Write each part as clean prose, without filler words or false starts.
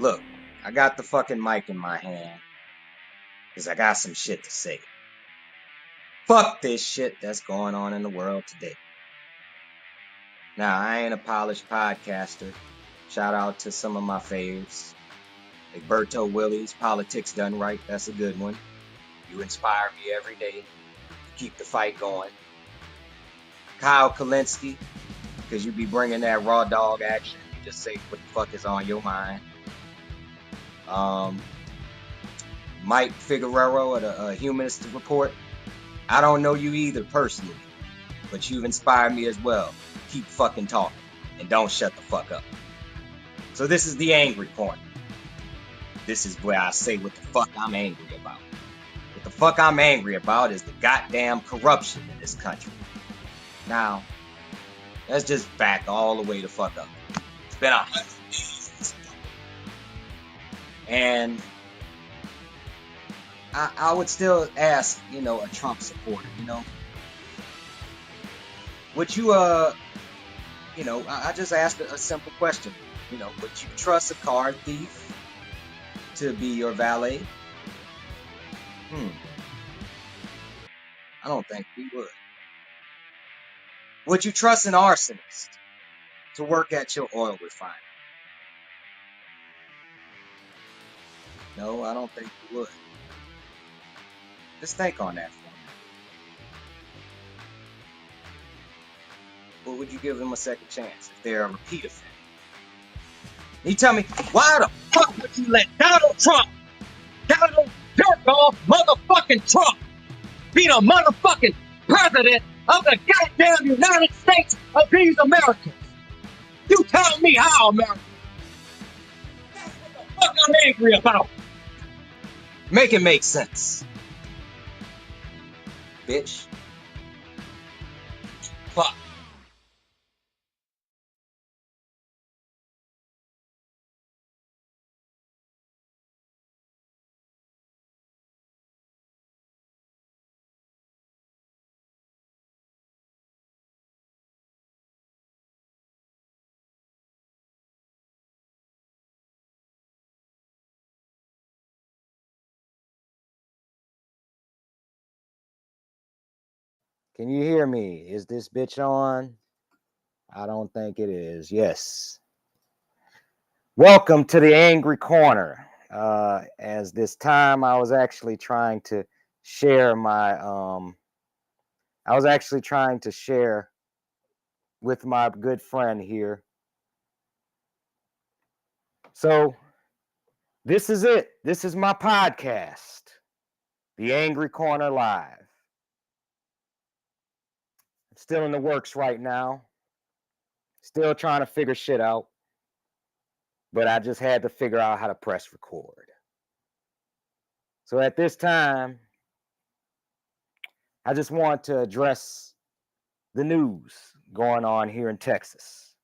Look, I got the fucking mic in my hand because I got some shit to say. Fuck this shit that's going on in the world today. Now, I ain't a polished podcaster. Shout out to some of my faves. Like Berto Willies, Politics Done Right. That's a good one. You inspire me every day to keep the fight going. Kyle Kalinske, because you be bringing that raw dog action. You just say what the fuck is on your mind. Mike Figueroa at a Humanist Report. I don't know you either personally, but you've inspired me as well. Keep fucking talking and don't shut the fuck up. So this is the angry corner. This is where I say what the fuck I'm angry about. What the fuck I'm angry about is the goddamn corruption in this country. Now, let's just back all the way the fuck up. It's been 100 days. And I would still ask, a Trump supporter, would you, I just asked a simple question. Would you trust a car thief to be your valet? I don't think we would. Would you trust an arsonist to work at your oil refinery? No, I don't think you would. Just think on that for a minute. Or would you give them a second chance if they're a repeat offender? You tell me, why the fuck would you let Donald jerk-off motherfucking Trump, be the motherfucking president of the goddamn United States of these Americans? You tell me how, America. That's what the fuck I'm angry about. Make it make sense. Bitch. Fuck. Can you hear me? Is this bitch on? I don't think it is. Yes. Welcome to the Angry Corner. As this time I was actually trying to share with my good friend here. So this is it. This is my podcast, The Angry Corner Live. It's still in the works right now. Still trying to figure shit out. But I just had to figure out how to press record. So at this time, I just want to address the news going on here in Texas.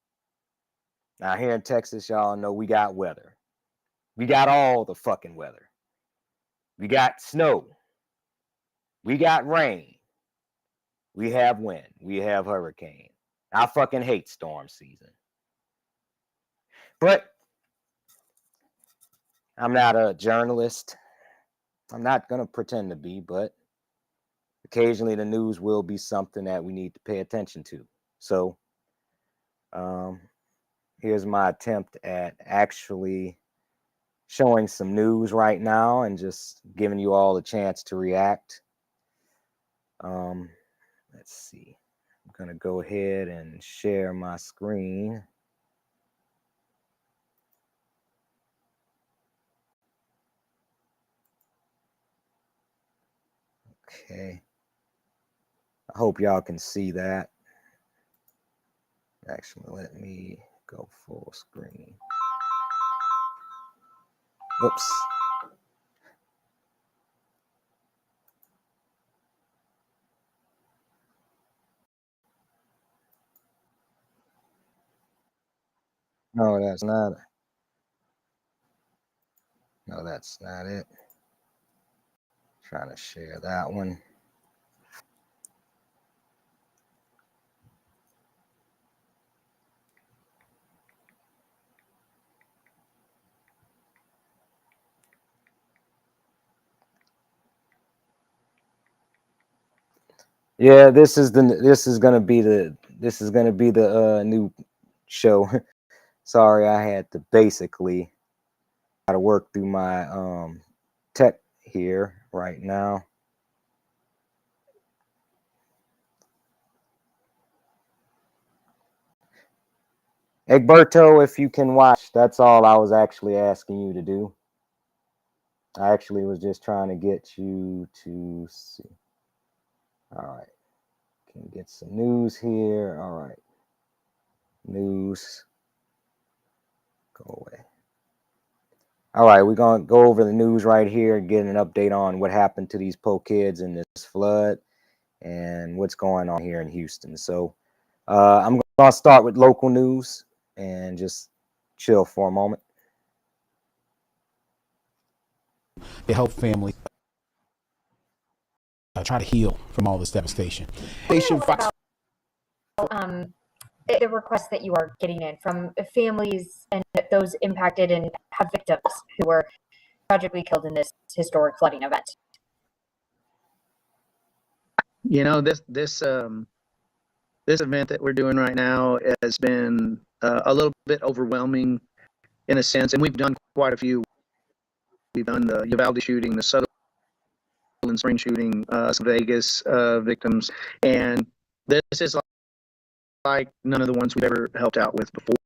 Now, here in Texas, y'all know we got weather. We got all the fucking weather. We got snow. We got rain. We have wind. We have hurricane. I fucking hate storm season. But I'm not a journalist. I'm not going to pretend to be, but occasionally the news will be something that we need to pay attention to. So here's my attempt at actually showing some news right now and just giving you all a chance to react. Let's see. I'm going to go ahead and share my screen. Okay. I hope y'all can see that. Actually, let me go full screen. Oops. No, that's not it. No, that's not it. Trying to share that one. Yeah, this is gonna be the new show. Sorry, I had to basically got to work through my tech here right now. Egberto, if you can watch, that's all I was actually asking you to do. I actually was just trying to get you to see. All right, can get some news here. All right, news, go away. All right, we're gonna go over the news right here, get an update on what happened to these poor kids in this flood and what's going on here in Houston. So I'm gonna start with local news and just chill for a moment. To help families try to heal from all this devastation. Nation Fox. Um, the requests that you are getting in from families and those impacted and have victims who were tragically killed in this historic flooding event. You know, this event that we're doing right now has been a little bit overwhelming in a sense, and we've done quite a few. We've done the Uvalde shooting, the Sutherland Spring shooting, some Vegas victims, and this is like none of the ones we've ever helped out with before.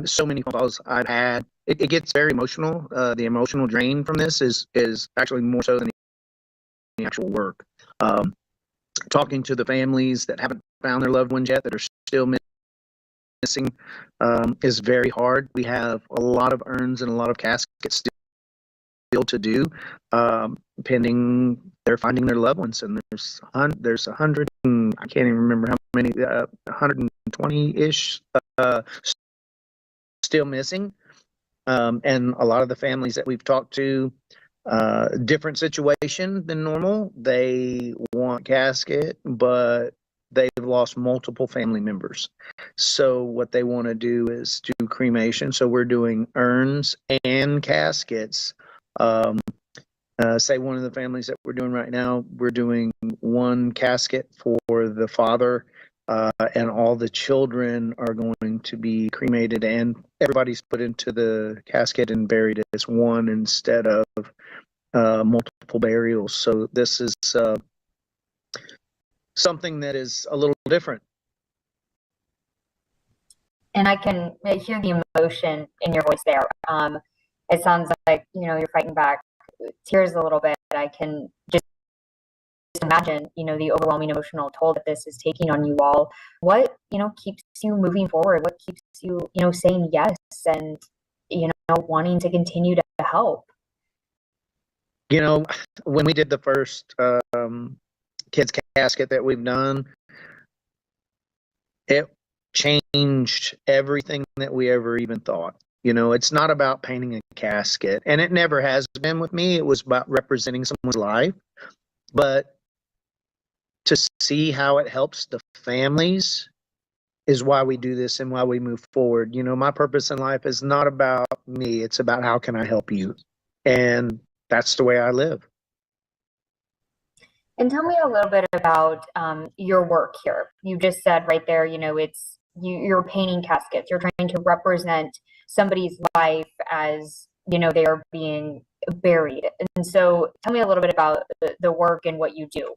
So many phone calls I've had. It gets very emotional. The emotional drain from this is actually more so than the actual work. Talking to the families that haven't found their loved ones yet, that are still missing, is very hard. We have a lot of urns and a lot of caskets still to do, pending they're finding their loved ones. And there's 100, I can't even remember how many, 120-ish still missing. And a lot of the families that we've talked to, different situation than normal. They want casket, but they've lost multiple family members. So what they want to do is do cremation. So we're doing urns and caskets. Say one of the families that we're doing right now, we're doing one casket for the father, and all the children are going to be cremated, and everybody's put into the casket and buried as one instead of multiple burials. So this is something that is a little different. And I can hear the emotion in your voice there. It sounds like, you're fighting back tears a little bit. I can just imagine, the overwhelming emotional toll that this is taking on you all. What, keeps you moving forward? What keeps you, saying yes and, wanting to continue to help? When we did the first kids casket that we've done, it changed everything that we ever even thought. It's not about painting a casket, and it never has been with me. It was about representing someone's life. But to see how it helps the families is why we do this and why we move forward. My purpose in life is not about me. It's about how can I help you? And that's the way I live. And tell me a little bit about your work here. You just said right there, it's you're painting caskets. You're trying to represent somebody's life as, they are being buried. And so tell me a little bit about the work and what you do.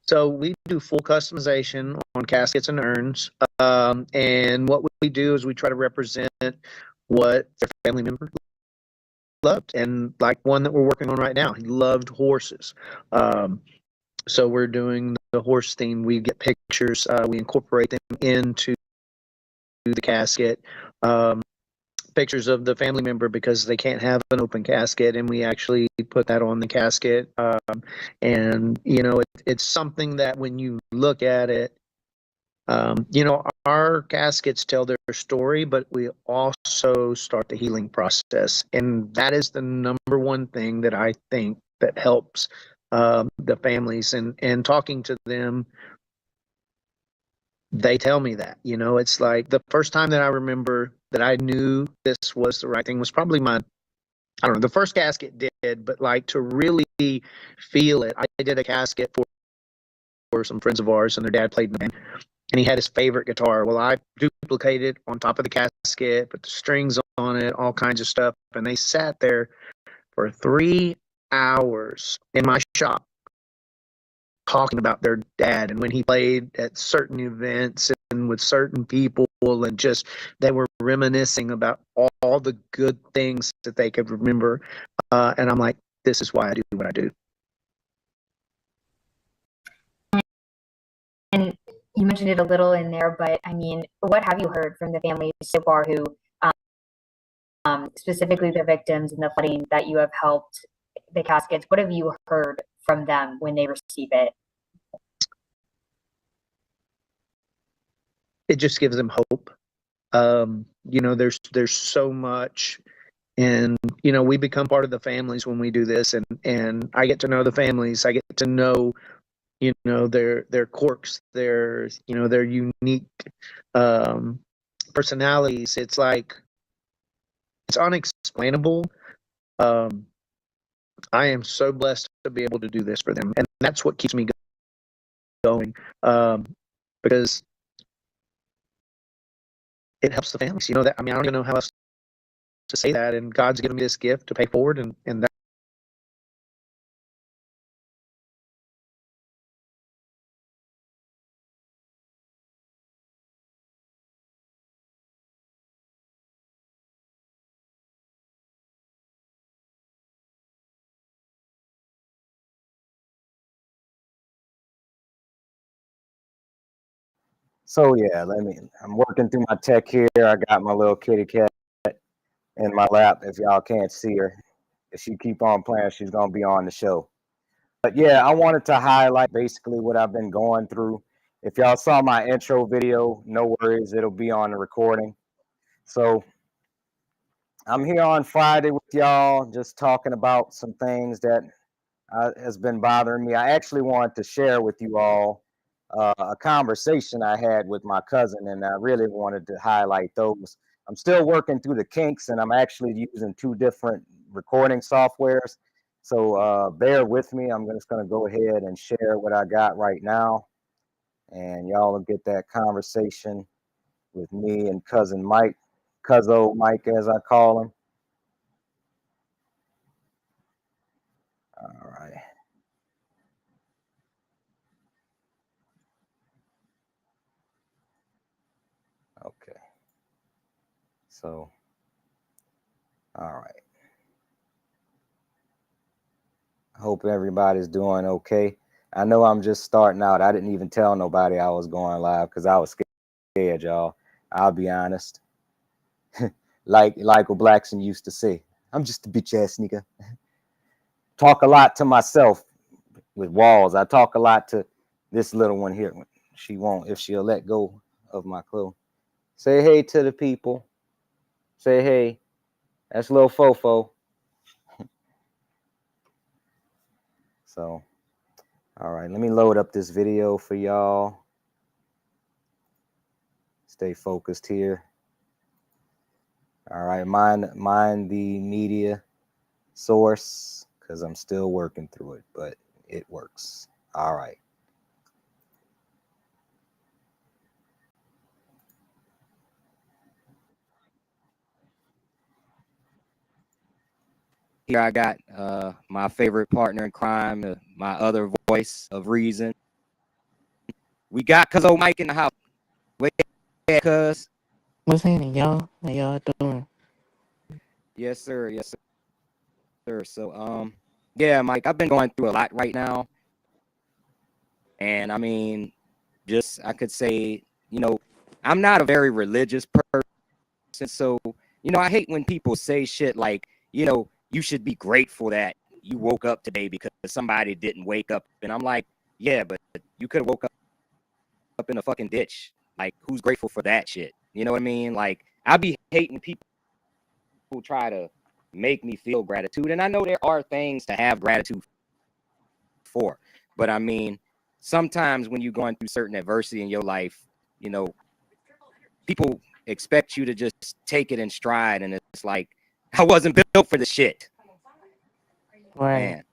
So we do full customization on caskets and urns. And what we do is we try to represent what their family member loved. And like one that we're working on right now, he loved horses. So we're doing the horse theme. We get pictures, we incorporate them into the casket, pictures of the family member because they can't have an open casket, and we actually put that on the casket. And it's something that when you look at it, our caskets tell their story, but we also start the healing process, and that is the number one thing that I think that helps the families. And talking to them, they tell me that, it's like the first time that I remember that I knew this was the right thing was probably the first casket did, but like to really feel it. I did a casket for some friends of ours, and their dad played in the band, and he had his favorite guitar. Well, I duplicated on top of the casket, put the strings on it, all kinds of stuff, and they sat there for 3 hours in my shop talking about their dad and when he played at certain events and with certain people, and just they were reminiscing about all the good things that they could remember. And I'm like, this is why I do what I do. And you mentioned it a little in there, but I mean, what have you heard from the families so far who, specifically the victims in the flooding that you have helped the caskets? What have you heard from them when they receive it? It just gives them hope. You know, there's so much, and you know, we become part of the families when we do this, and I get to know the families. I get to know, you know, their quirks, their, you know, their unique personalities. It's like, it's unexplainable. I am so blessed to be able to do this for them, and that's what keeps me going, because it helps the families. You know, that, I mean, I don't even know how else to say that, and God's given me this gift to pay forward, and that. So yeah, I'm working through my tech here. I got my little kitty cat in my lap. If y'all can't see her, if she keep on playing, she's gonna be on the show. But yeah, I wanted to highlight basically what I've been going through. If y'all saw my intro video, no worries, it'll be on the recording. So I'm here on Friday with y'all, just talking about some things that has been bothering me. I actually wanted to share with you all a conversation I had with my cousin, and I really wanted to highlight those. I'm still working through the kinks, and I'm actually using 2 different recording softwares. So bear with me. I'm just going to go ahead and share what I got right now, and y'all will get that conversation with me and cousin Mike, Cuzzo Mike, as I call him. All right. Okay. So, all right. I hope everybody's doing okay. I know I'm just starting out. I didn't even tell nobody I was going live because I was scared, y'all. I'll be honest. like what Blackson used to say, I'm just a bitch ass nigga. Talk a lot to myself with walls. I talk a lot to this little one here. She won't, if she'll let go of my clue. Say hey to the people. Say hey. That's little Fofo. So, all right, let me load up this video for y'all. Stay focused here. All right, mind the media source because I'm still working through it, but it works. All right. Here I got my favorite partner in crime, my other voice of reason. We got Cuzzo Mike in the house. Wait, cuz. What's happening, y'all? How y'all doing? Yes, sir. Yes, sir. So, yeah, Mike, I've been going through a lot right now. And I mean, just I could say, you know, I'm not a very religious person. So, you know, I hate when people say shit like, you know, you should be grateful that you woke up today because somebody didn't wake up. And I'm like, yeah, but you could have woke up in a fucking ditch. Like, who's grateful for that shit? You know what I mean? Like, I be hating people who try to make me feel gratitude. And I know there are things to have gratitude for. But I mean, sometimes when you're going through certain adversity in your life, you know, people expect you to just take it in stride. And it's like, I wasn't built for the shit. Right. Man.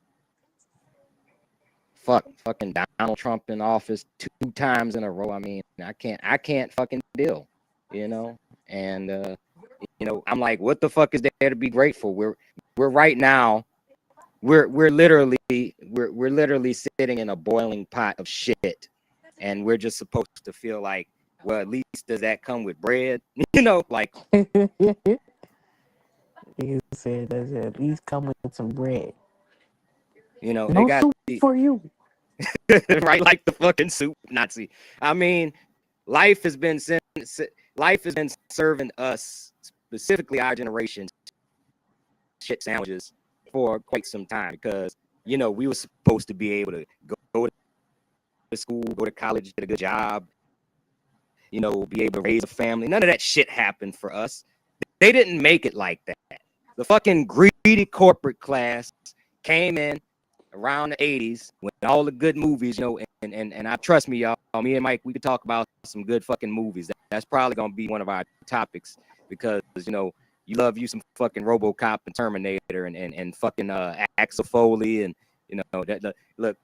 fucking Donald Trump in office 2 times in a row. I mean, I can't fucking deal, you know. And I'm like, what the fuck is there to be grateful? We're right now, we're literally sitting in a boiling pot of shit, and we're just supposed to feel like, well, at least does that come with bread? Like. You said that at least come with some bread. They No got soup for you. right, like the fucking soup Nazi. I mean, life has been serving us, specifically our generation, shit sandwiches for quite some time, because we were supposed to be able to go to school, go to college, get a good job, be able to raise a family. None of that shit happened for us. They didn't make it like that. The fucking greedy corporate class came in around the 80s when all the good movies, and I trust me, y'all, me and Mike, we could talk about some good fucking movies. That's probably gonna be one of our topics, because you love you some fucking RoboCop and Terminator and fucking Axel Foley, and look,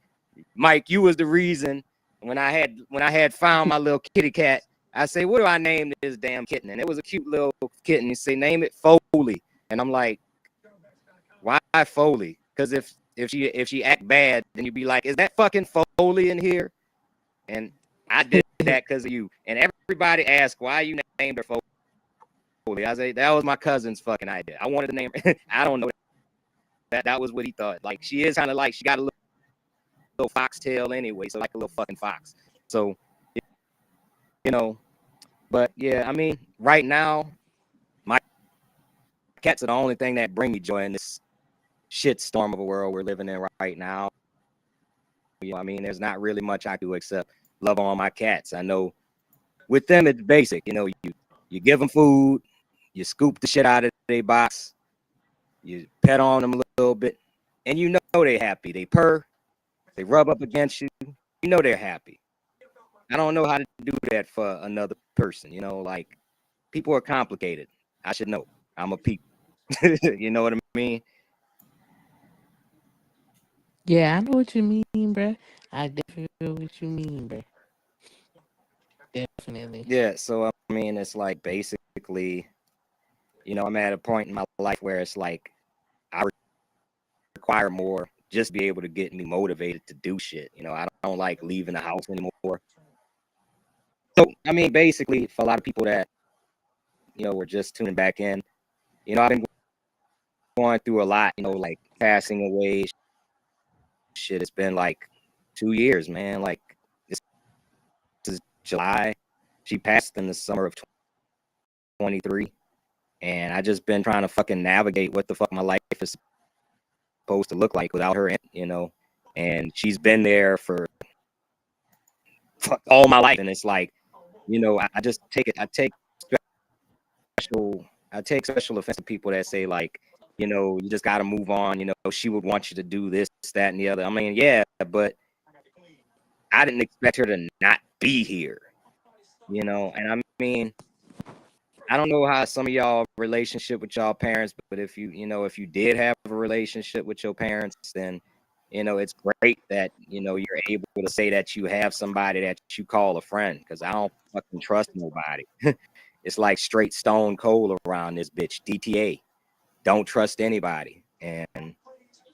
Mike, you was the reason when I had found my little kitty cat. I say, what do I name this damn kitten? And it was a cute little kitten. You say, name it Foley. And I'm like, why Foley? Because if she act bad, then you'd be like, is that fucking Foley in here? And I did that because of you. And everybody asked why you named her Foley. I say, that was my cousin's fucking idea. I wanted to name her. I don't know that was what he thought. Like, she is kind of like, she got a little foxtail anyway, so like a little fucking fox. So but yeah, I mean, right now, my cats are the only thing that bring me joy in this shit storm of a world we're living in right now. I mean, there's not really much I do except love on my cats. I know with them it's basic. You give them food, you scoop the shit out of their box, you pet on them a little bit, and they're happy. They purr, they rub up against you, they're happy. I don't know how to do that for another person. Like, people are complicated. I should know. I'm a peep. You know what I mean? Yeah, I know what you mean, bruh. I definitely know what you mean, bruh. Definitely. Yeah, so I mean, it's like basically, I'm at a point in my life where it's like I require more just to be able to get me motivated to do shit. I don't like leaving the house anymore. So, I mean, basically, for a lot of people that, were just tuning back in, I've been going through a lot, like passing away. Shit, it's been like 2 years, man. Like, this is July. She passed in the summer of 23. And I just been trying to fucking navigate what the fuck my life is supposed to look like without her, and she's been there for all my life. And it's like, I just take it. I take special offense to people that say, like, you just got to move on. She would want you to do this, that, and the other. I mean, yeah, but I didn't expect her to not be here, and I mean, I don't know how some of y'all relationship with y'all parents, but if you did have a relationship with your parents, then it's great that you're able to say that you have somebody that you call a friend, because I don't fucking trust nobody. It's like straight stone cold around this bitch. DTA, don't trust anybody, and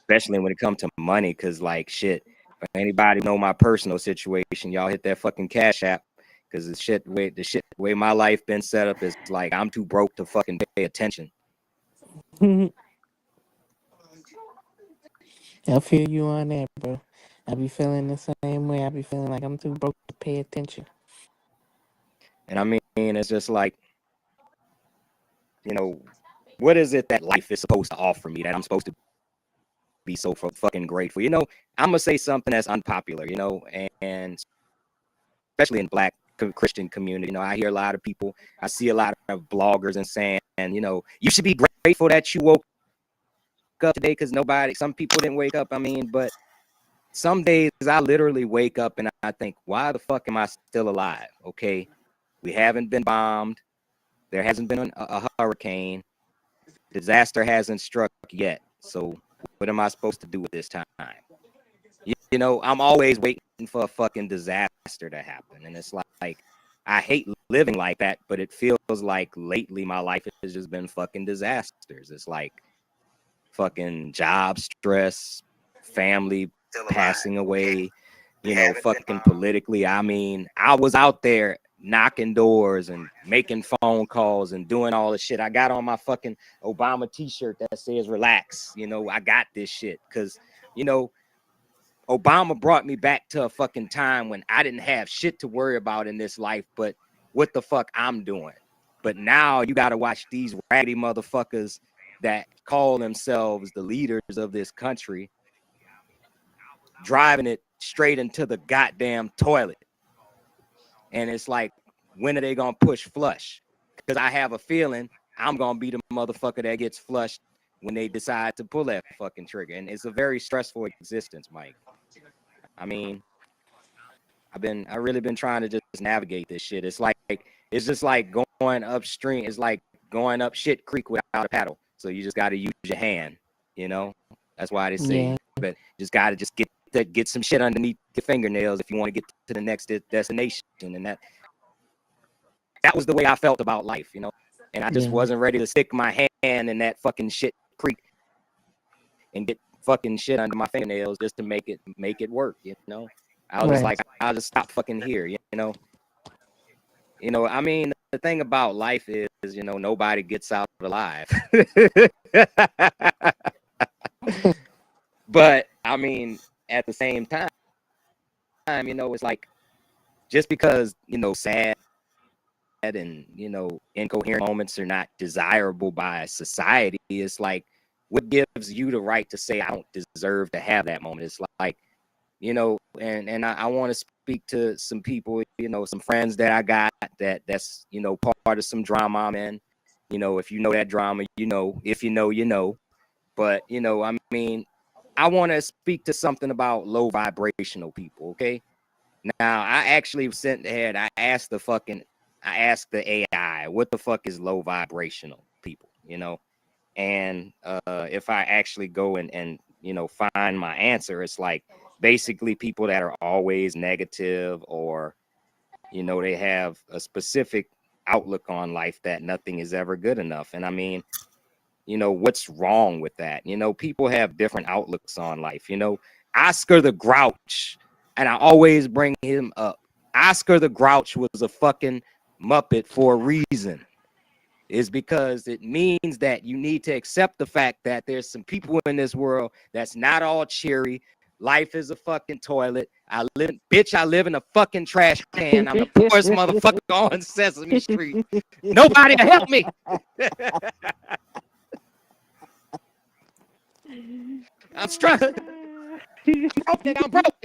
especially when it comes to money, because like shit, if anybody know my personal situation, y'all hit that fucking Cash App, because the way my life been set up is like I'm too broke to fucking pay attention. I feel you on that, bro. I be feeling the same way. I be feeling like I'm too broke to pay attention. And I mean, it's just like, what is it that life is supposed to offer me that I'm supposed to be so fucking grateful? I'm gonna say something that's unpopular, and especially in Black Christian community. I hear a lot of people, I see a lot of bloggers and saying, you should be grateful that you woke up today, because some people didn't wake up. I mean, but some days I literally wake up and I think, why the fuck am I still alive? Okay, we haven't been bombed, there hasn't been a hurricane, disaster hasn't struck yet, so what am I supposed to do with this time? you know, I'm always waiting for a fucking disaster to happen. And it's like I hate living like that, but it feels like lately my life has just been fucking disasters. It's like fucking job stress, family passing away, you know, fucking politically. I mean, I was out there knocking doors and making phone calls and doing all this shit. I got on my fucking Obama t-shirt that says relax. You know, I got this shit because, you know, Obama brought me back to a fucking time when I didn't have shit to worry about in this life, but what the fuck I'm doing. But now you got to watch these raggedy motherfuckers that call themselves the leaders of this country driving it straight into the goddamn toilet. And it's like, when are they going to push flush? Because I have a feeling I'm going to be the motherfucker that gets flushed when they decide to pull that fucking trigger. And it's a very stressful existence, Mike. I mean, I really been trying to just navigate this shit. It's just like going upstream. It's like going up shit creek without a paddle. So you just got to use your hand, you know? That's why they say, but just got to just get some shit underneath your fingernails if you want to get to the next destination. And that was the way I felt about life, you know? And I just wasn't ready to stick my hand in that fucking shit creek and get fucking shit under my fingernails just to make it work, you know? I was just like, I'll just stop fucking here, you know? You know, I mean, the thing about life is, you know, nobody gets out alive. But, I mean, at the same time, you know, it's like, just because, you know, sad and, you know, incoherent moments are not desirable by society, it's like, what gives you the right to say I don't deserve to have that moment? It's like, you know, and I want to speak to some people, you know, some friends that I got that's, you know, part of some drama I'm in. You know, if you know that drama, you know, if you know, you know. But, you know, I mean, I want to speak to something about low vibrational people, okay? Now, I actually sent ahead, I asked the AI, what the fuck is low vibrational people, you know? And if I actually go and you know, find my answer, it's like basically people that are always negative, or, you know, they have a specific outlook on life that nothing is ever good enough. And I mean, you know, what's wrong with that? You know, people have different outlooks on life. You know, Oscar the Grouch, and I always bring him up. Oscar the Grouch was a fucking Muppet for a reason. Is because it means that you need to accept the fact that there's some people in this world that's not all cheery. Life is a fucking toilet. I live in a fucking trash can. I'm the poorest motherfucker on Sesame Street. Nobody will help me. I'm struggling. I'm broke.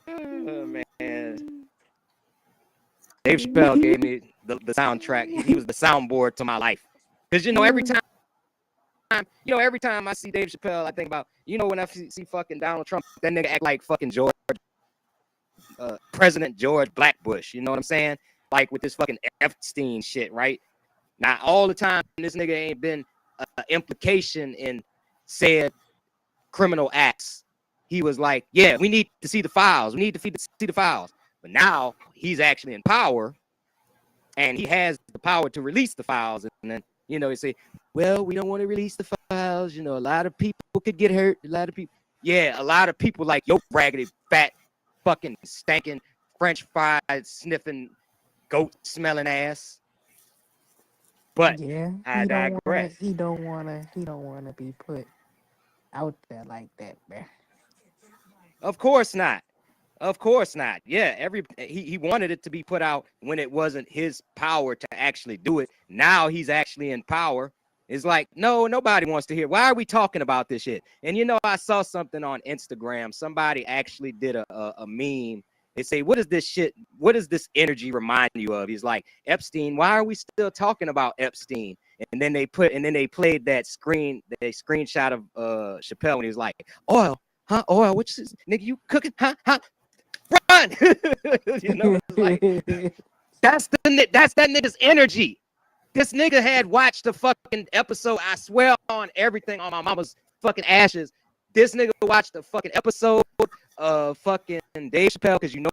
Oh, man. Dave Chappelle gave me the soundtrack. He was the soundboard to my life. Because, you know, every time I see Dave Chappelle, I think about, you know, when I see fucking Donald Trump, that nigga act like fucking President George Blackbush. You know what I'm saying? Like with this fucking Epstein shit, right? Now, all the time, this nigga ain't been implication in said criminal acts. He was like, yeah, we need to see the files. We need to see the files. But now he's actually in power, and he has the power to release the files. And then, you know, he say, well, we don't want to release the files. You know, a lot of people could get hurt. A lot of people like your raggedy, fat, fucking stinking, French fried, sniffing, goat smelling ass. But yeah, I digress. He don't wanna be put out there like that, man. Of course not. Of course not. Yeah, he wanted it to be put out when it wasn't his power to actually do it. Now he's actually in power. It's like, no, nobody wants to hear. Why are we talking about this shit? And, you know, I saw something on Instagram. Somebody actually did a meme. They say, what is this shit? What does this energy remind you of? He's like, Epstein. Why are we still talking about Epstein? And then they played that screenshot of Chappelle when he was like, oil, huh? Oil, which is, nigga, you cooking, huh? Run. You know, it's like, that's that nigga's energy. This nigga had watched the fucking episode. I swear on everything on my mama's fucking ashes. This nigga watched the fucking episode of fucking Dave Chappelle because you know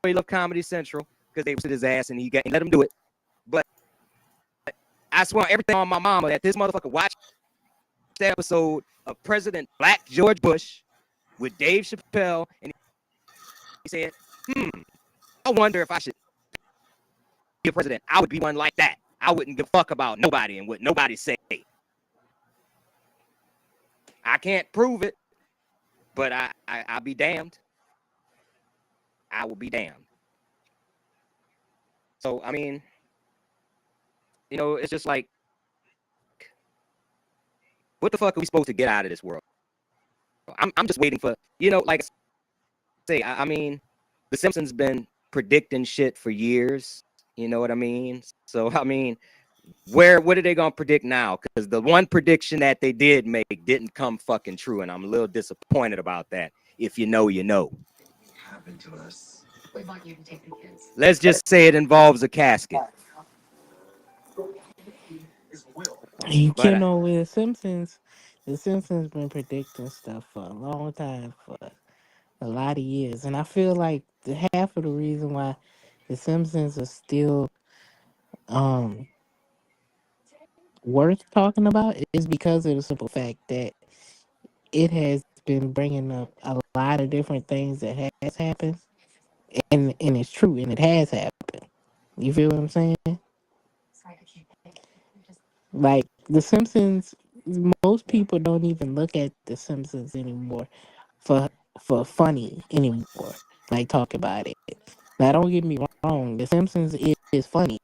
he loved Comedy Central because they was his ass and he let him do it. But I swear on everything on my mama that this motherfucker watched the episode of President Black George Bush with Dave Chappelle and he said, I wonder if I should be a president. I would be one like that. I wouldn't give a fuck about nobody and what nobody say. I can't prove it, but I'll be damned. I will be damned. So, I mean, you know, it's just like, what the fuck are we supposed to get out of this world? I'm just waiting for, you know, like I say, I mean, The Simpsons been predicting shit for years. You know what I mean? So, I mean, what are they going to predict now? Because the one prediction that they did make didn't come fucking true. And I'm a little disappointed about that. If you know, you know. Happened to us. We want you to take the kids. Let's just say it involves a casket. You But know, with the Simpsons been predicting stuff for a long time, for a lot of years, and I feel like half of the reason why the Simpsons are still worth talking about is because of the simple fact that it has been bringing up a lot of different things that has happened, and it's true, and it has happened. You feel what I'm saying? Like the Simpsons, most people don't even look at the Simpsons anymore for funny anymore. Like talk about it. Now don't get me wrong, the Simpsons is funny,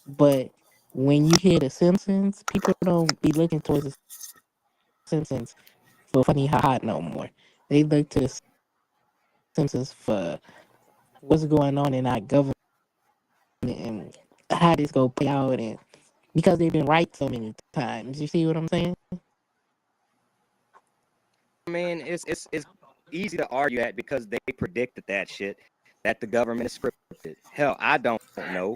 but when you hear the Simpsons, people don't be looking towards the Simpsons for funny ha no more. They look to the Simpsons for what's going on in our government and how this go play out, and because they've been right so many times. You see what I'm saying? I mean, it's easy to argue that because they predicted that shit, that the government is scripted. Hell, I don't know.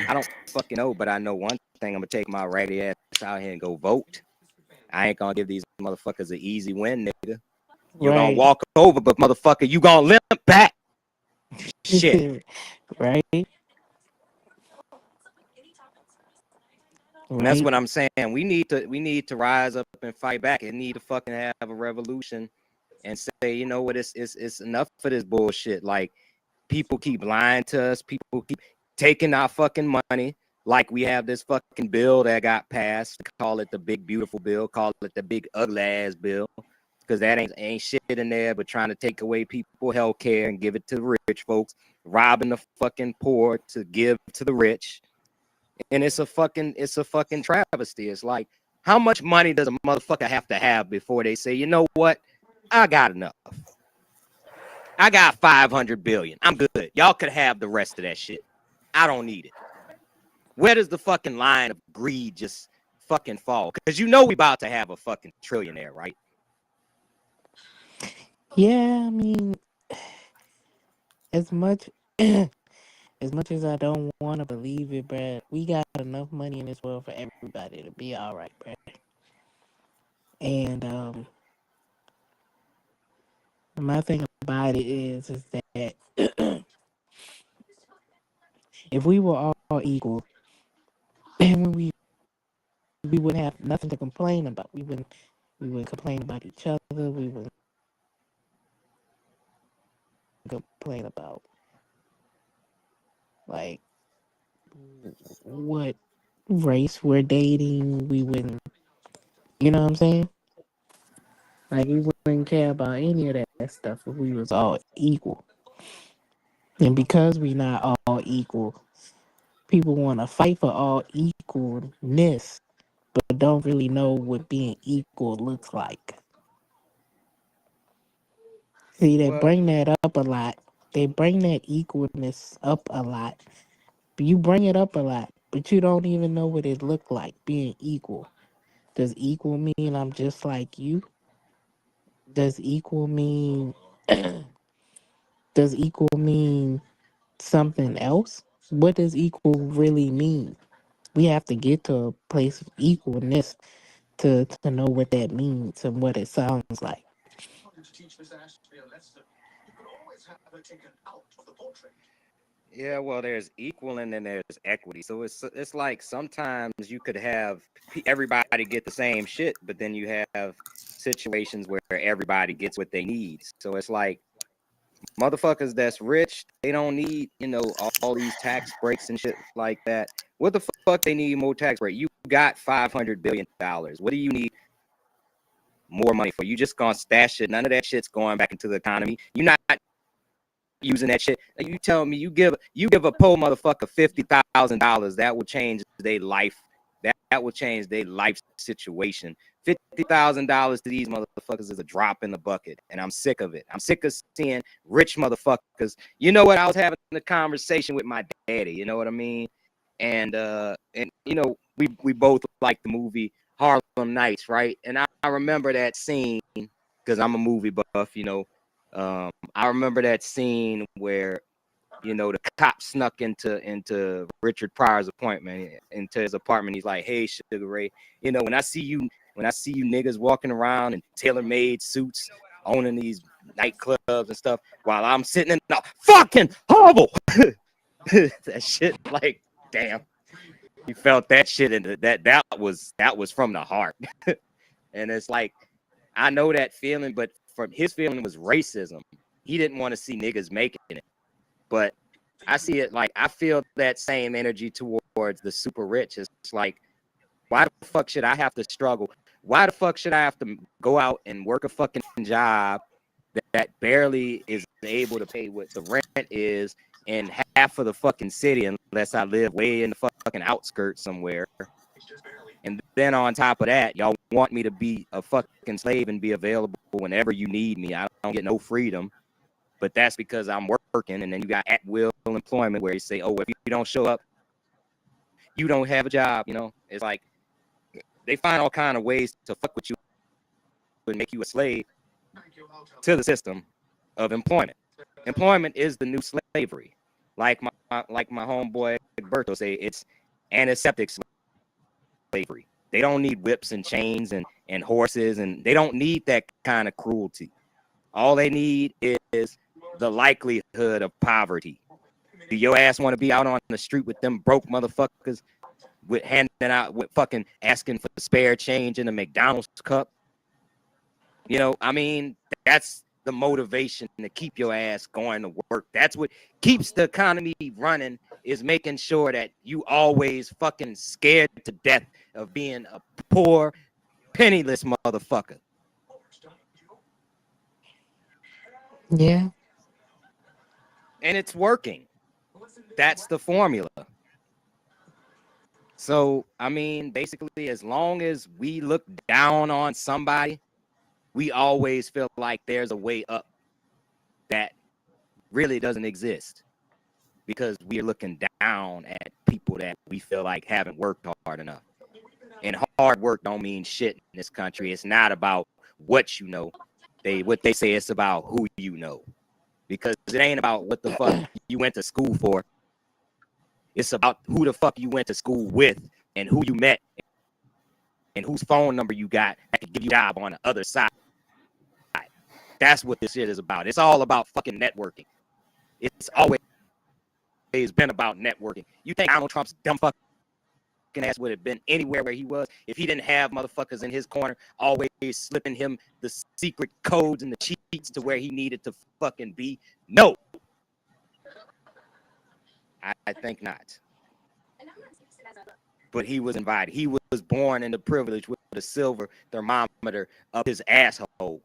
I don't fucking know, but I know one thing. I'm gonna take my raggedy ass out here and go vote. I ain't gonna give these motherfuckers an easy win, nigga. You're gonna Right. walk over, but motherfucker, you gonna limp back. Shit. Right. And that's Right. what I'm saying. We need to rise up and fight back and need to fucking have a revolution and say, you know what, it's enough for this bullshit. Like, people keep lying to us, people keep taking our fucking money. Like, we have this fucking bill that got passed, call it the big beautiful bill, call it the big ugly ass bill, because that ain't shit in there but trying to take away people health care and give it to the rich folks, robbing the fucking poor to give to the rich. And it's a fucking travesty. It's like, how much money does a motherfucker have to have before they say, you know what, I got enough. I got 500 billion. I'm good. Y'all could have the rest of that shit. I don't need it. Where does the fucking line of greed just fucking fall? Because you know we about to have a fucking trillionaire, right? Yeah, I mean, as much as much as I don't want to believe it, bruh, we got enough money in this world for everybody to be all right, bruh. And my thing about it is that if we were all equal, then we wouldn't have nothing to complain about. We wouldn't complain about each other. We wouldn't complain about like what race we're dating. We wouldn't, you know what I'm saying? Like we wouldn't care about any of that stuff if we was all equal. And because we not all equal, people want to fight for all equalness, but don't really know what being equal looks like. See, they Well, bring that up a lot. They bring that equalness up a lot. But you bring it up a lot, but you don't even know what it looked like being equal. Does equal mean I'm just like you? Does equal mean does equal mean something else? What does equal really mean? We have to get to a place of equalness to know what that means and what it sounds like. Yeah, well, there's equal and then there's equity. So it's like sometimes you could have everybody get the same shit, but then you have situations where everybody gets what they need. So it's like motherfuckers that's rich, they don't need, all these tax breaks and shit like that. What the fuck they need more tax break? You got $500 billion. What do you need more money for? You just gonna stash it. None of that shit's going back into the economy. You're not using that shit. You tell me you give a poor motherfucker $50,000, that will change their life. That will change their life situation. $50,000 to these motherfuckers is a drop in the bucket, and I'm sick of it. I'm sick of seeing rich motherfuckers. You know what? I was having a conversation with my daddy. You know what I mean? And we both like the movie Harlem Nights, right? And I remember that scene because I'm a movie buff. I remember that scene where the cop snuck into Richard Pryor's into his apartment. He's like, "Hey, Sugar Ray, when I see you niggas walking around in tailor-made suits, owning these nightclubs and stuff, while I'm sitting in the fucking hovel." That shit, like, damn, you felt that shit, and that was from the heart. And it's like, I know that feeling, but from his feeling was racism. He didn't want to see niggas making it. But I see it like, I feel that same energy towards the super rich. It's like, why the fuck should I have to struggle? Why the fuck should I have to go out and work a fucking job that barely is able to pay what the rent is in half of the fucking city, unless I live way in the fucking outskirts somewhere? And then on top of that, y'all want me to be a fucking slave and be available whenever you need me. I don't get no freedom. But that's because I'm working. And then you got at will employment where you say, oh, if you don't show up, you don't have a job. It's like they find all kind of ways to fuck with you and make you a slave to the system of employment. Employment is the new slavery. Like my homeboy Berto say, it's antiseptic slavery. They don't need whips and chains and horses, and they don't need that kind of cruelty. All they need is the likelihood of poverty. Do your ass want to be out on the street with them broke motherfuckers with fucking asking for spare change in a McDonald's cup? I mean, that's the motivation to keep your ass going to work. That's what keeps the economy running, is making sure that you always fucking scared to death of being a poor, penniless motherfucker. Yeah. And it's working. That's the formula. So, I mean, basically, as long as we look down on somebody, we always feel like there's a way up that really doesn't exist, because we are looking down at people that we feel like haven't worked hard enough. And hard work don't mean shit in this country. It's not about what you know. What they say, it's about who you know. Because it ain't about what the fuck you went to school for. It's about who the fuck you went to school with and who you met and whose phone number you got that could give you a job on the other side. That's what this shit is about. It's all about fucking networking. It's always been about networking. You think Donald Trump's dumb fucking ass would have been anywhere where he was if he didn't have motherfuckers in his corner always slipping him the secret codes and the cheats to where he needed to fucking be? No. I think not. But he was invited. He was born into privilege with a silver thermometer up his asshole.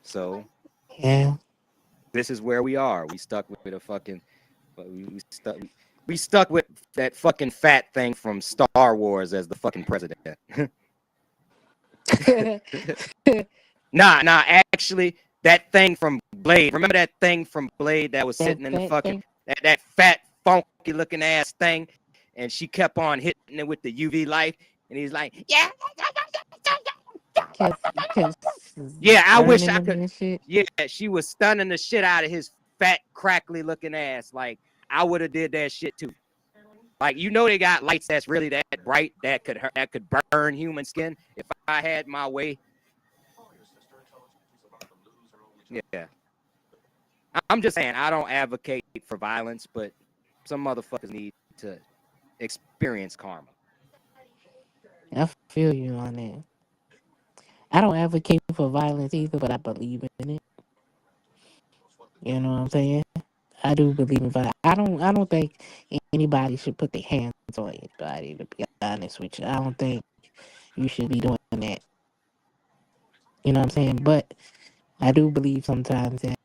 So, Yeah. this is where we are. We stuck with a fucking, we stuck with that fucking fat thing from Star Wars as the fucking president. Nah, actually, that thing from Blade. Remember that thing from Blade that was sitting in the fucking that fat funky looking ass thing, and she kept on hitting it with the UV light, and he's like, yeah. Yeah, I wish I could. Yeah, she was stunning the shit out of his fat, crackly looking ass. Like, I would have did that shit too. Like, you know, they got lights that's really that bright that could burn human skin. If I had my way, yeah. I'm just saying, I don't advocate for violence, but some motherfuckers need to experience karma. I feel you on that. I don't advocate for violence either, but I believe in it. You know what I'm saying? I do believe in violence. I don't think anybody should put their hands on anybody, to be honest with you. I don't think you should be doing that. You know what I'm saying? But I do believe sometimes that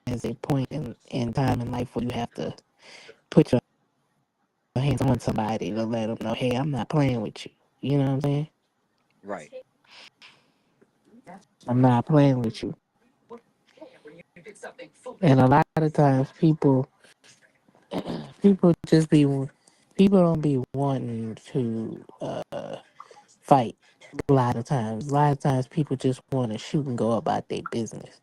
there's a point in time in life where you have to put your hands on somebody to let them know, hey, I'm not playing with you. You know what I'm saying? Right. I'm not playing with you. And a lot of times people just be people don't be wanting to fight. A lot of times people just want to shoot and go about their business.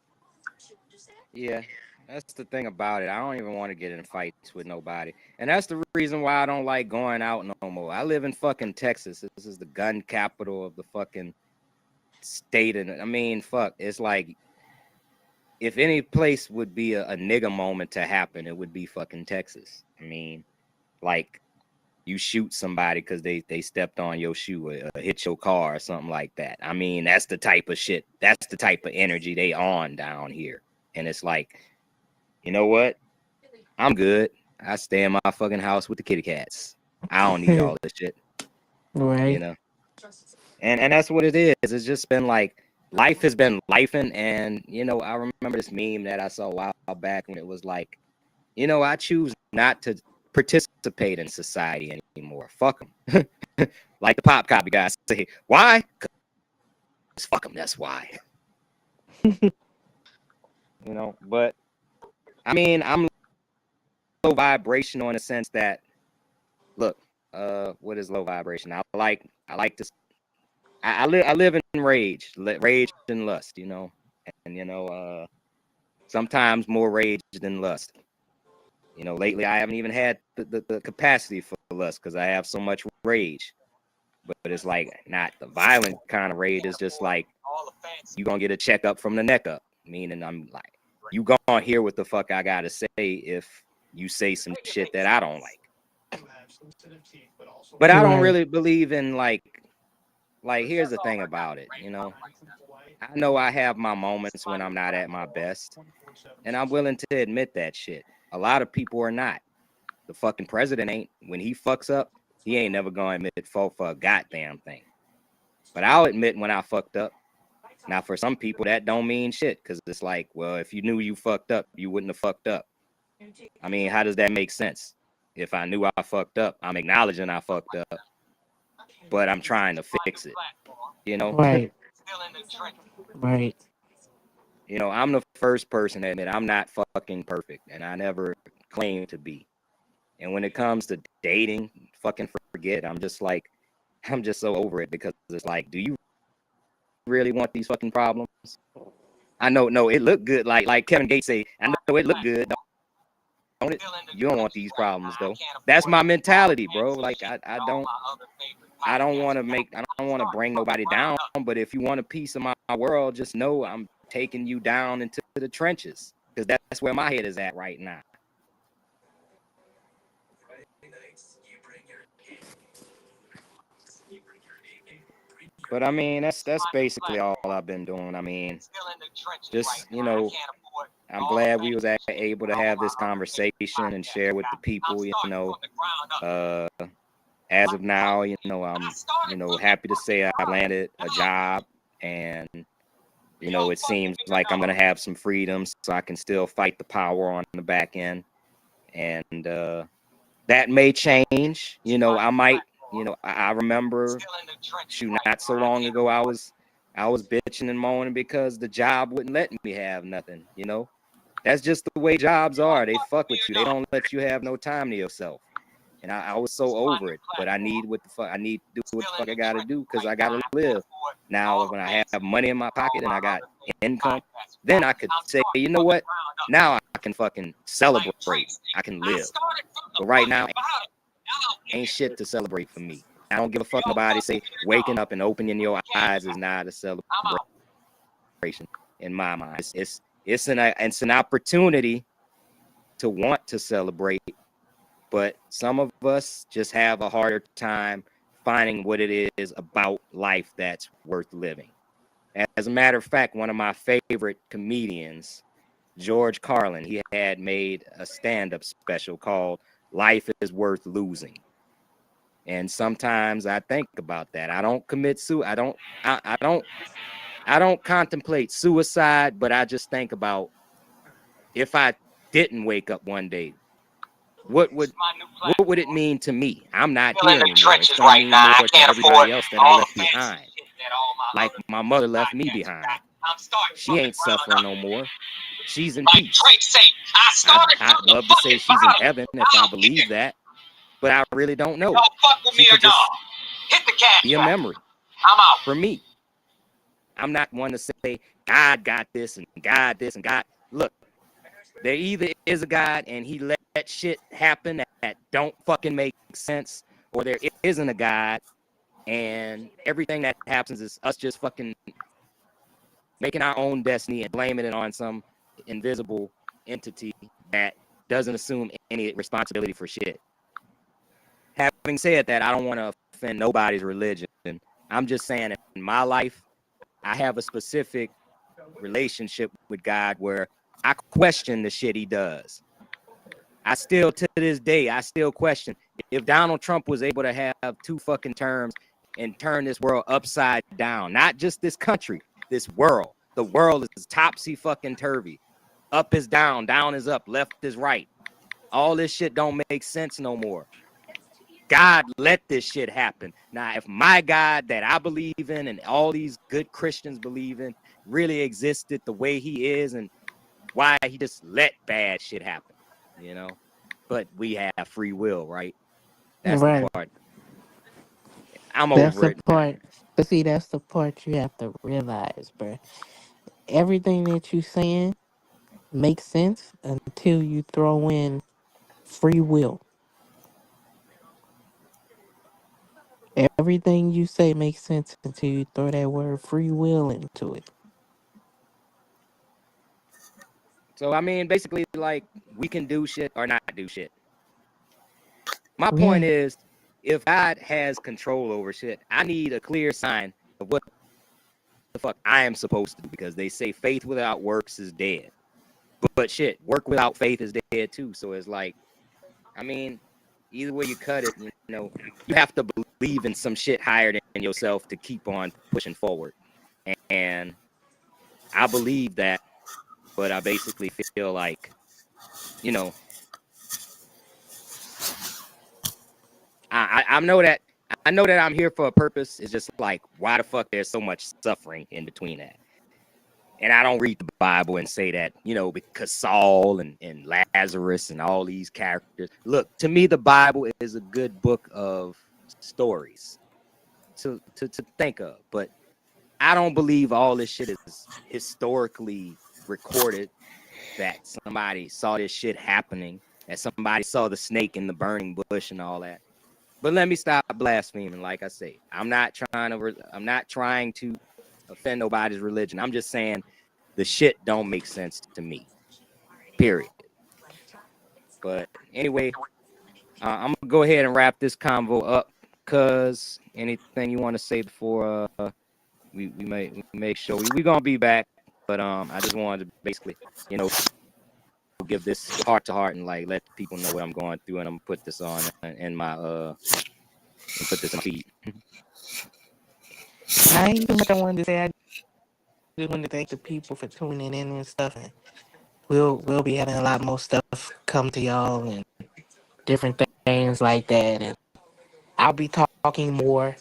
Yeah, that's the thing about it. I don't even want to get in fights with nobody. And that's the reason why I don't like going out no more. I live in fucking Texas. This is the gun capital of the fucking state. And I mean, fuck, it's like, if any place would be a nigga moment to happen, it would be fucking Texas. I mean, like, you shoot somebody because they stepped on your shoe or hit your car or something like that. I mean, that's the type of shit. That's the type of energy they on down here. And it's like, you know what? I'm good. I stay in my fucking house with the kitty cats. I don't need all this shit. Right. You know? And that's what it is. It's just been like, life has been lifing. And, you know, I remember this meme that I saw a while back when it was like, you know, I choose not to participate in society anymore. Fuck them. Like the pop copy guys say. Why? Because fuck them. That's why. You know, but I mean, I'm low vibrational in the sense that, look, what is low vibration? I like to. I live in rage and lust, you know, and you know, sometimes more rage than lust. You know, lately I haven't even had the capacity for lust because I have so much rage. But it's like not the violent kind of rage. It's just like you gonna get a checkup from the neck up. Meaning I'm like, you gonna hear what the fuck I gotta say if you say some shit that I don't like. But I don't really believe in like here's the thing about it, you know. I know I have my moments when I'm not at my best, and I'm willing to admit that shit. A lot of people are not. The fucking president ain't. When he fucks up, he ain't never gonna admit fault for a goddamn thing. But I'll admit when I fucked up. Now, for some people, that don't mean shit, because it's like, well, if you knew you fucked up, you wouldn't have fucked up. I mean, how does that make sense? If I knew I fucked up, I'm acknowledging I fucked up, but I'm trying to fix it, you know? Right. Right. You know, I'm the first person to admit I'm not fucking perfect, and I never claim to be. And when it comes to dating, fucking forget. I'm just so over it, because it's like, do you really want these fucking problems? I know, no, it looked good. Like Kevin Gates say, I know it looked good. Don't it? You don't want these problems though. That's my mentality, bro. Like I don't want to bring nobody down. But if you want a piece of my world, just know I'm taking you down into the trenches, because that's where my head is at right now. But I mean, that's basically all I've been doing. I mean, just, you know, I'm glad we was able to have this conversation and share with the people, you know. As of now, you know, I'm, you know, happy to say I landed a job, and, you know, it seems like I'm going to have some freedoms so I can still fight the power on the back end. And that may change, you know. I might, you know, I remember, shoot, not so long ago, I was bitching and moaning because the job wouldn't let me have nothing, you know. That's just the way jobs are. They fuck with you. They don't let you have no time to yourself. And I was so over it, but I need to do what the fuck I gotta do, because I gotta live. Now, when I have money in my pocket and I got income, then I could say, you know what? Now I can fucking celebrate. I can live. But right now, ain't shit to celebrate for me. I don't give a fuck nobody say waking up and opening your eyes is not a celebration in my mind. It's an opportunity to want to celebrate, but some of us just have a harder time finding what it is about life that's worth living. As a matter of fact, one of my favorite comedians, George Carlin, he had made a stand-up special called Life is Worth Losing. And sometimes I think about that. I don't commit suicide. I don't contemplate suicide, but I just think about if I didn't wake up one day, what would it mean to me? I'm not here anymore. It's gonna mean more to everybody else that I left behind. Like my mother left me behind. She ain't suffering no more. She's in peace. I'd love to say she's in heaven if I believe that, but I really don't know. She could just be a memory for me. I'm not one to say God got this and God this and God. Look, there either is a God and he let shit happen that don't fucking make sense, or there isn't a God and everything that happens is us just fucking making our own destiny and blaming it on some invisible entity that doesn't assume any responsibility for shit. Having said that, I don't want to offend nobody's religion. I'm just saying in my life, I have a specific relationship with God where I question the shit he does. I still, to this day, I still question if Donald Trump was able to have 2 fucking terms and turn this world upside down, not just this country, this world. The world is topsy fucking turvy. Up is down, down is up, left is right. All this shit don't make sense no more. God let this shit happen. Now, if my God that I believe in and all these good Christians believe in really existed the way he is and why he just let bad shit happen, you know? But we have free will, right? That's Right. the part. I'm That's over the it now. part. But see, that's the part you have to realize, bro. Everything that you saying makes sense until you throw in free will. Everything you say makes sense until you throw that word free will into it. So, I mean, basically, like, we can do shit or not do shit. My Yeah. point is, if God has control over shit, I need a clear sign of what the fuck I am supposed to do, because they say faith without works is dead. But shit, work without faith is dead too. So it's like, I mean, either way you cut it, you know, you have to believe in some shit higher than yourself to keep on pushing forward. And I believe that, but I basically feel like, you know, I know that I'm here for a purpose. It's just like, why the fuck there's so much suffering in between that? And I don't read the Bible and say that, you know, because Saul and Lazarus and all these characters. Look, to me, the Bible is a good book of stories to think of. But I don't believe all this shit is historically recorded, that somebody saw this shit happening, that somebody saw the snake in the burning bush and all that. But let me stop blaspheming. Like I say, I'm not trying to offend nobody's religion. I'm just saying the shit don't make sense to me. Period. But anyway, I'm gonna go ahead and wrap this convo up. Cause anything you want to say before we make sure we gonna be back. But I just wanted to basically, you know, give this heart to heart and like let people know what I'm going through, and I'm gonna put this on in my put this in my feed. I ain't too much I wanted to say. I just wanted to thank the people for tuning in and stuff. And we'll be having a lot more stuff come to y'all and different things like that. And I'll be talking more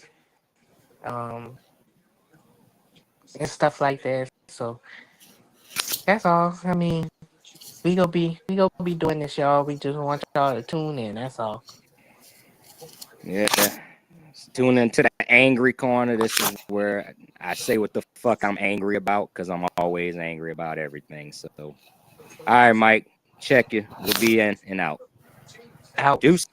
um and stuff like that. So that's all. I mean, we gonna be doing this, y'all. We just want y'all to tune in. That's all. Yeah. Tune into the angry corner. This is where I say what the fuck I'm angry about, because I'm always angry about everything. So, all right, Mike. check you. We'll be in and out. Out. Deuce.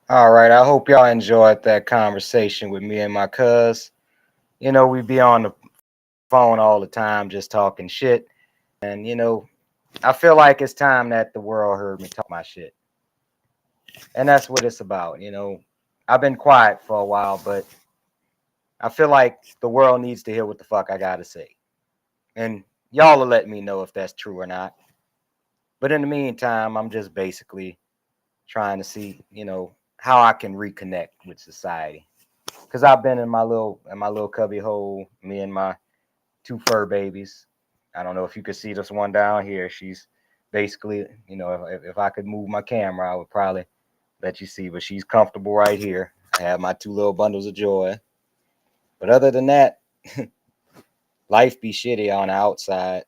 All right. I hope y'all enjoyed that conversation with me and my cuz. You know, we be on the phone all the time just talking shit. And, you know, I feel like it's time that the world heard me talk my shit. And that's what it's about. You know, I've been quiet for a while, but I feel like the world needs to hear what the fuck I got to say. And y'all will let me know if that's true or not. But in the meantime, I'm just basically trying to see, you know, how I can reconnect with society. Because I've been in my little cubby hole, me and my two fur babies. I don't know if you could see this one down here. She's basically, you know, if I could move my camera, I would probably let you see, but she's comfortable right here. I have my two little bundles of joy. But other than that, life be shitty on the outside.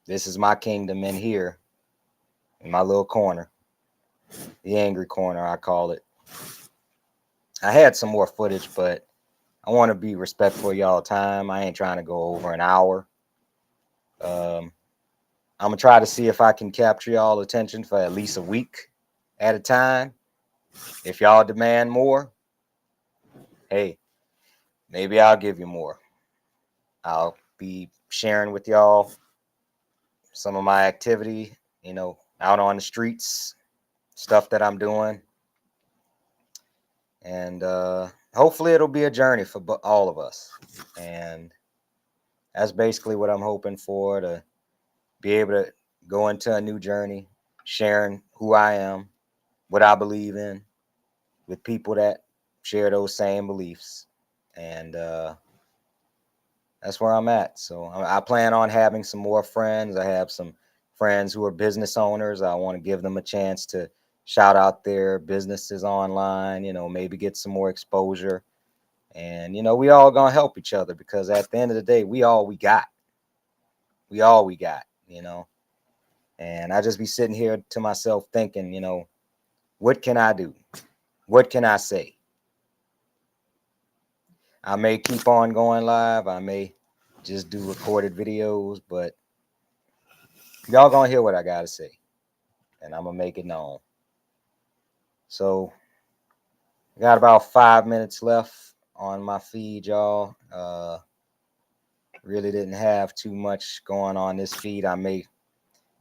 This is my kingdom in here, in my little corner. The angry corner, I call it. I had some more footage, but I want to be respectful of y'all time. I ain't trying to go over an hour. I'm going to try to see if I can capture y'all attention for at least a week at a time. If y'all demand more, hey, maybe I'll give you more. I'll be sharing with y'all some of my activity, you know, out on the streets, stuff that I'm doing. And hopefully it'll be a journey for all of us. And that's basically what I'm hoping for, to be able to go into a new journey, sharing who I am, what I believe in, with people that share those same beliefs. And that's where I'm at. So I plan on having some more friends. I have some friends who are business owners. I want to give them a chance to shout out their businesses online, you know, maybe get some more exposure. And, you know, we all going to help each other, because at the end of the day, we all we got. We all we got, you know. And I just be sitting here to myself thinking, you know, what can I do? What can I say? I may keep on going live. I may just do recorded videos, but y'all gonna hear what I gotta say, and I'm gonna make it known. So I got about 5 minutes left on my feed, y'all. Really didn't have too much going on this feed. I may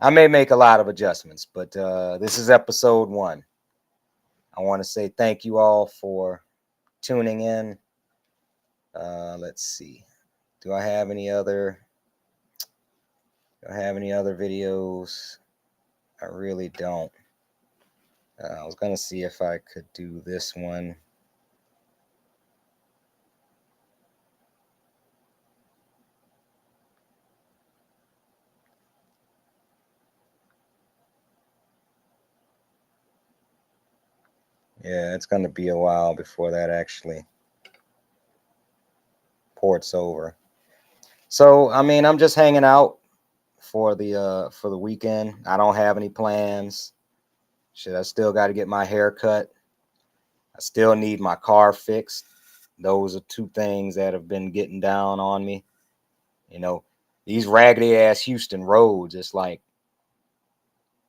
make a lot of adjustments, but this is episode 1. I want to say thank you all for tuning in. Let's see. Do I have any other videos? I really don't. I was gonna see if I could do this one. Yeah, it's gonna be a while before that actually ports over. So I mean, I'm just hanging out for the weekend. I don't have any plans. Shit, I still got to get my hair cut. I still need my car fixed. Those are two things that have been getting down on me. You know, these raggedy ass Houston roads. It's like,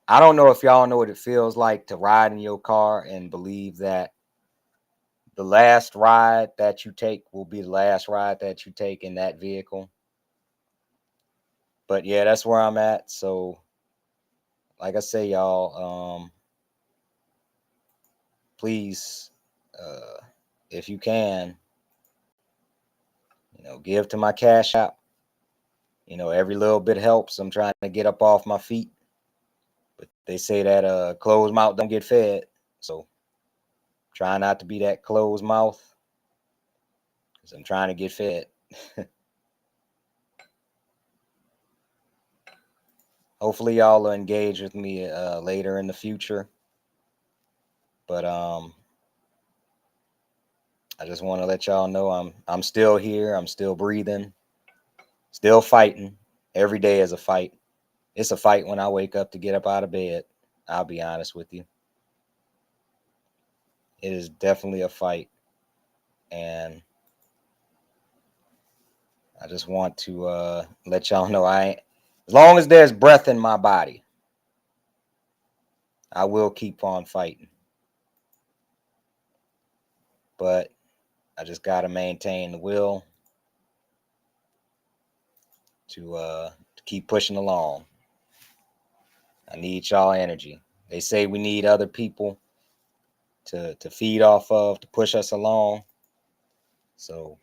I don't know if y'all know what it feels like to ride in your car and believe that the last ride that you take will be the last ride that you take in that vehicle. But yeah, that's where I'm at. So like I say, y'all, please, if you can, you know, give to my Cash App. You know, every little bit helps. I'm trying to get up off my feet. But they say that closed mouth don't get fed. So try not to be that closed mouth, because I'm trying to get fed. Hopefully y'all will engage with me later in the future. But I just want to let y'all know I'm still here. I'm still breathing, still fighting. Every day is a fight. It's a fight when I wake up to get up out of bed. I'll be honest with you. it is definitely a fight, and I just want to let y'all know as long as there's breath in my body, I will keep on fighting. But I just got to maintain the will to keep pushing along. I need y'all energy. They say we need other people to feed off of, to push us along. So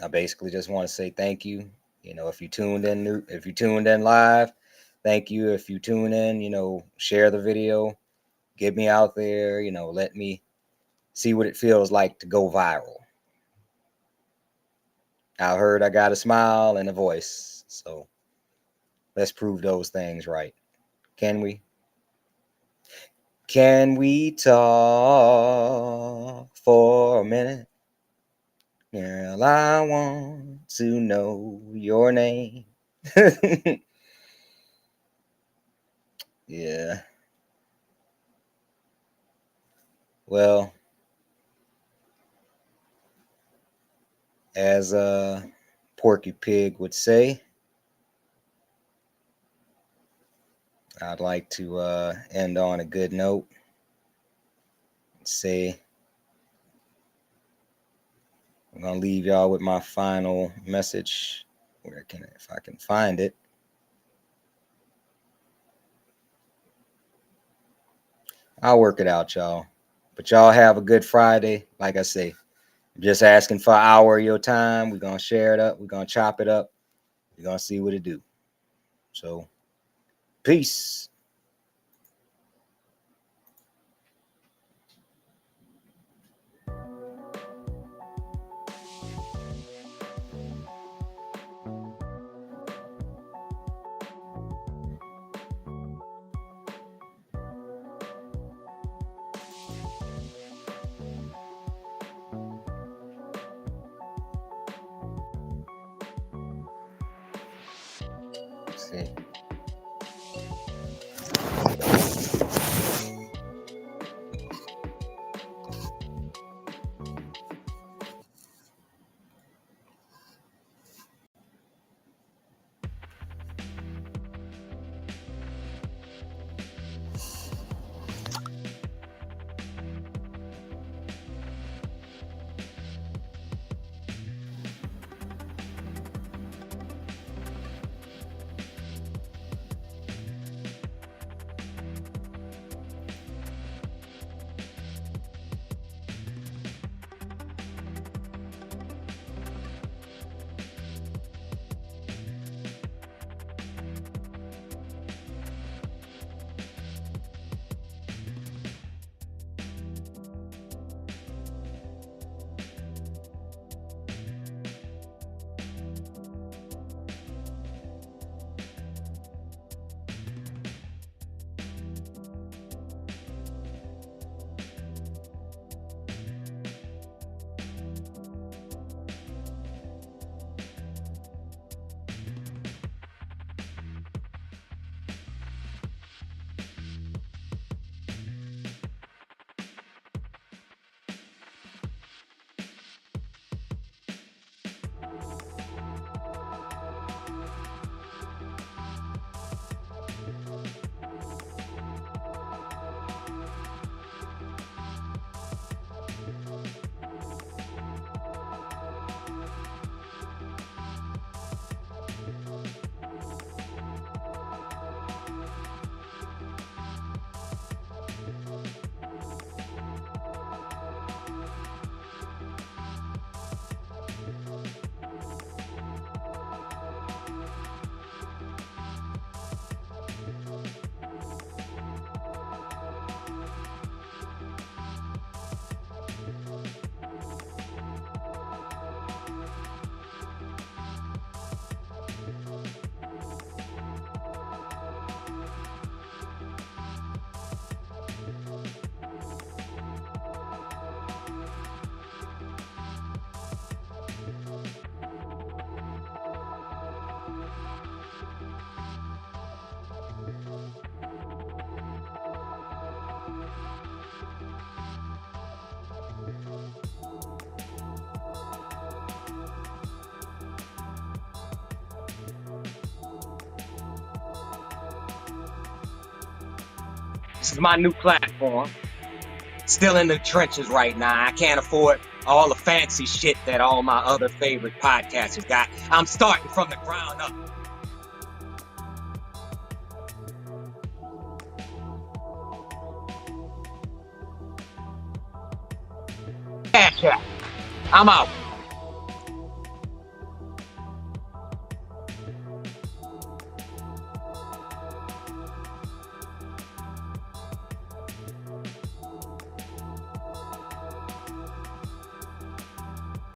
I basically just want to say thank you. You know, if you tuned in live, thank you. If you tune in, you know, share the video, get me out there, you know, let me see what it feels like to go viral. I heard I got a smile and a voice. So let's prove those things right. Can we? Can we talk for a minute? Girl, I want to know your name. Yeah. Well, as Porky Pig would say, I'd like to end on a good note. Say, I'm gonna leave y'all with my final message. If I can find it. I'll work it out, y'all. But y'all have a good Friday. Like I say, I'm just asking for an hour of your time. We're gonna share it up. We're gonna chop it up. We're gonna see what it do. So, peace. Let's see. This is my new platform. Still in the trenches right now. I can't afford all the fancy shit that all my other favorite podcasters got. I'm starting from the ground up. Cash App. I'm out.